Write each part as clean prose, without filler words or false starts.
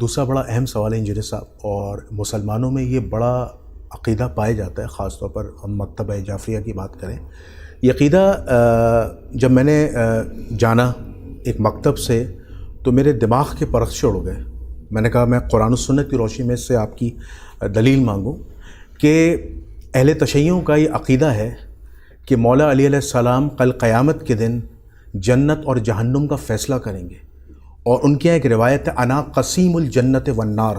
دوسرا بڑا اہم سوال ہے انجینئر صاحب، اور مسلمانوں میں یہ بڑا عقیدہ پایا جاتا ہے، خاص طور پر ہم مکتبہ جعفریہ کی بات کریں. یہ عقیدہ جب میں نے جانا ایک مکتب سے تو میرے دماغ کے پرخچے اڑ گئے. میں نے کہا میں قرآن و سنت کی روشنی میں اس سے آپ کی دلیل مانگوں کہ اہل تشیعوں کا یہ عقیدہ ہے کہ مولا علی علیہ السلام کل قیامت کے دن جنت اور جہنم کا فیصلہ کریں گے، اور ان کے یہاں ایک روایت ہے انا قسیم الجنت والنار،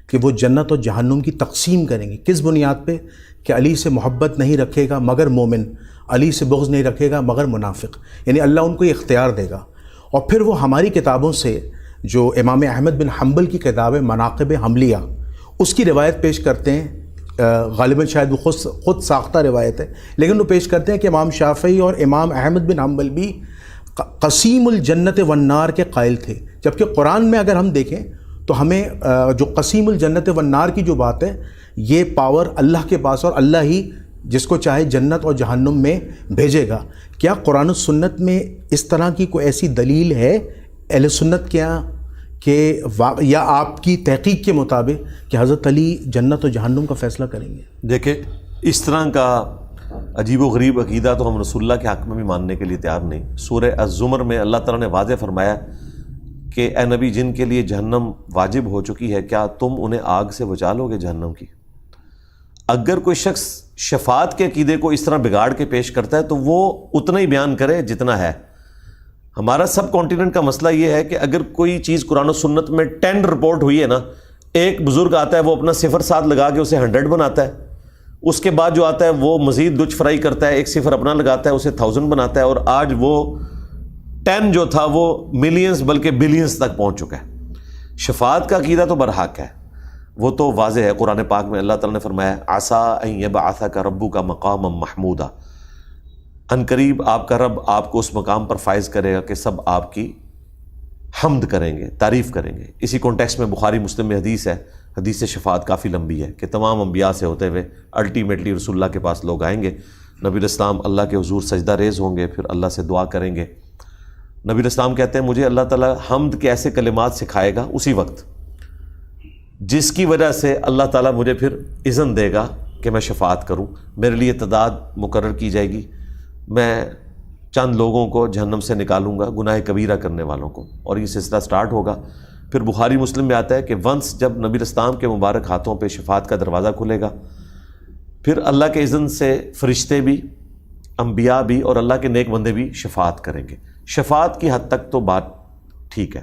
کہ وہ جنت اور جہنم کی تقسیم کریں گے. کس بنیاد پہ؟ کہ علی سے محبت نہیں رکھے گا مگر مومن، علی سے بغض نہیں رکھے گا مگر منافق. یعنی اللہ ان کو یہ اختیار دے گا. اور پھر وہ ہماری کتابوں سے جو امام احمد بن حنبل کی کتاب ہے مناقب حملیہ، اس کی روایت پیش کرتے ہیں. غالباً شاید وہ خود ساختہ روایت ہے، لیکن وہ پیش کرتے ہیں کہ امام شافعی اور امام احمد بن حنبل بھی قسیم الجنت والنار کے قائل تھے. جبکہ قرآن میں اگر ہم دیکھیں تو ہمیں جو قسیم الجنت والنار کی جو بات ہے، یہ پاور اللہ کے پاس، اور اللہ ہی جس کو چاہے جنت اور جہنم میں بھیجے گا. کیا قرآن و سنت میں اس طرح کی کوئی ایسی دلیل ہے اہل سنت کے یہاں کہ یا آپ کی تحقیق کے مطابق کہ حضرت علی جنت و جہنم کا فیصلہ کریں گے؟ دیکھیں، اس طرح کا عجیب و غریب عقیدہ تو ہم رسول اللہ کے حق میں بھی ماننے کے لیے تیار نہیں. سورہ الزمر میں اللہ تعالیٰ نے واضح فرمایا کہ اے نبی، جن کے لیے جہنم واجب ہو چکی ہے، کیا تم انہیں آگ سے بچا لو گے جہنم کی؟ اگر کوئی شخص شفاعت کے عقیدے کو اس طرح بگاڑ کے پیش کرتا ہے تو وہ اتنا ہی بیان کرے جتنا ہے. ہمارا سب کانٹیننٹ کا مسئلہ یہ ہے کہ اگر کوئی چیز قرآن و سنت میں 10 رپورٹ ہوئی ہے نا، ایک بزرگ آتا ہے وہ اپنا 0 ساتھ لگا کے اسے 100 بناتا ہے، اس کے بعد جو آتا ہے وہ مزید دچ فرائی کرتا ہے، ایک 0 اپنا لگاتا ہے، اسے 1000 بناتا ہے، اور آج وہ 10 جو تھا وہ ملینز بلکہ بلینز تک پہنچ چکا ہے. شفاعت کا عقیدہ تو برحق ہے، وہ تو واضح ہے. قرآن پاک میں اللہ تعالیٰ نے فرمایا عسیٰ ان یبعثک ربک مقاما محمودا، ان قریب آپ کا رب آپ کو اس مقام پر فائز کرے گا کہ سب آپ کی حمد کریں گے، تعریف کریں گے. اسی کانٹیکسٹ میں بخاری مسلم میں حدیث ہے، حدیث شفاعت کافی لمبی ہے کہ تمام انبیاء سے ہوتے ہوئے الٹیمیٹلی رسول اللہ کے پاس لوگ آئیں گے. نبی الاسلام اللہ کے حضور سجدہ ریز ہوں گے، پھر اللہ سے دعا کریں گے. نبی الاسلام کہتے ہیں مجھے اللہ تعالیٰ حمد کے ایسے کلمات سکھائے گا اسی وقت جس کی وجہ سے اللہ تعالیٰ مجھے پھر اذن دے گا کہ میں شفاعت کروں. میرے لیے تعداد مقرر کی جائے گی، میں چند لوگوں کو جہنم سے نکالوں گا، گناہ کبیرہ کرنے والوں کو، اور یہ سلسلہ سٹارٹ ہوگا. پھر بخاری مسلم میں آتا ہے کہ ونس جب نبی الاسلام کے مبارک ہاتھوں پہ شفاعت کا دروازہ کھلے گا، پھر اللہ کے اذن سے فرشتے بھی، انبیاء بھی، اور اللہ کے نیک بندے بھی شفاعت کریں گے. شفاعت کی حد تک تو بات ٹھیک ہے.